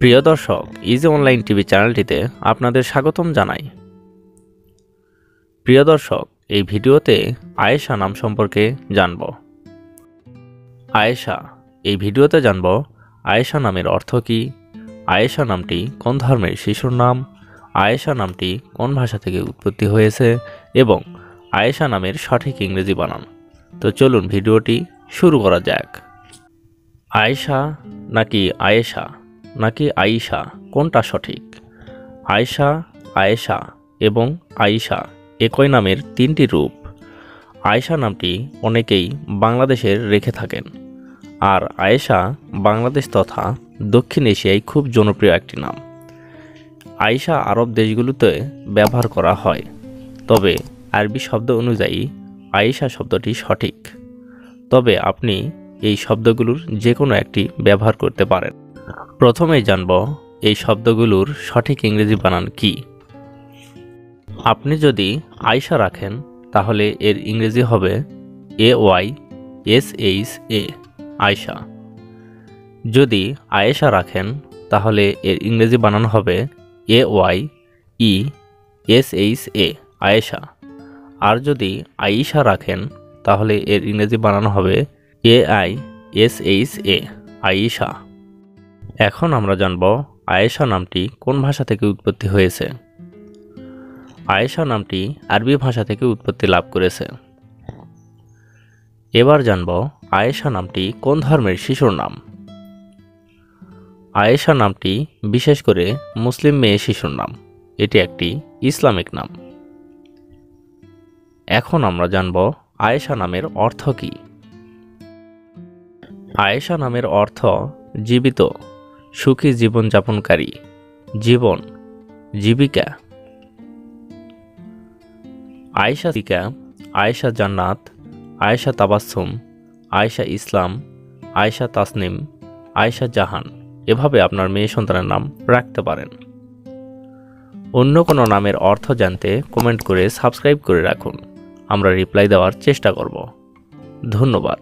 প্রিয় দর্শক, easy online TV চ্যানেলটিতে আপনাদের স্বাগতম জানাই। প্রিয় দর্শক, এই ভিডিওতে আয়েশা নাম সম্পর্কে জানব। আয়েশা, এই ভিডিওতে জানব আয়েশা নামের অর্থ কী, আয়েশা নামটি কোন ধর্মের শিশুর নাম, আয়েশা নামটি কোন ভাষা থেকে উৎপত্তি হয়েছে এবং আয়েশা নামের সঠিক ইংরেজি বানান। তো চলুন ভিডিওটি শুরু করা যাক। আয়েশা নাকি আয়েশা নাকি আয়েশা, কোনটা সঠিক? আয়েশা, আয়েশা এবং আয়েশা একই নামের তিনটি রূপ। আয়েশা নামটি অনেকেই বাংলাদেশের রেখে থাকেন, আর আয়েশা বাংলাদেশ তথা দক্ষিণ এশিয়ায় খুব জনপ্রিয় একটি নাম। আয়েশা আরব দেশগুলোতে ব্যবহার করা হয়, তবে আরবি শব্দ অনুযায়ী আয়েশা শব্দটি সঠিক। তবে আপনি এই শব্দগুলোর যে কোনো একটি ব্যবহার করতে পারেন। প্রথমেই জানব এই শব্দগুলোর সঠিক ইংরেজি বানান কি। আপনি যদি আয়েশা রাখেন তাহলে এর ইংরেজি হবে AYSHA, আয়েশা। যদি আয়েশা রাখেন তাহলে এর ইংরেজি বানান হবে AYESHA, আয়েশা। আর যদি আয়েশা রাখেন তাহলে এর ইংরেজি বানান হবে AISHA, আয়েশা। এখন আমরা জানব আয়েশা নামটি কোন ভাষা থেকে উৎপত্তি হয়েছে। আয়েশা নামটি আরবি ভাষা থেকে উৎপত্তি লাভ করেছে। এবার জানব আয়েশা নামটি কোন ধর্মের শিশুর নাম। আয়েশা নামটি বিশেষ করে মুসলিম মেয়ে শিশুর নাম, এটি একটি ইসলামিক নাম। এখন আমরা জানব আয়েশা নামের অর্থ কী। আয়েশা নামের অর্থ জীবিত, সুখী জীবনযাপনকারী, জীবন, জীবিকা। আয়েশা শিকা, আয়েশা জান্নাত, আয়েশা তাবাসসুম, আয়েশা ইসলাম, আয়েশা তাসনিম, আয়েশা জাহান, এভাবে আপনার মেয়ে সন্তানের নাম রাখতে পারেন। অন্য কোনো নামের অর্থ জানতে কমেন্ট করে সাবস্ক্রাইব করে রাখুন, আমরা রিপ্লাই দেওয়ার চেষ্টা করব। ধন্যবাদ।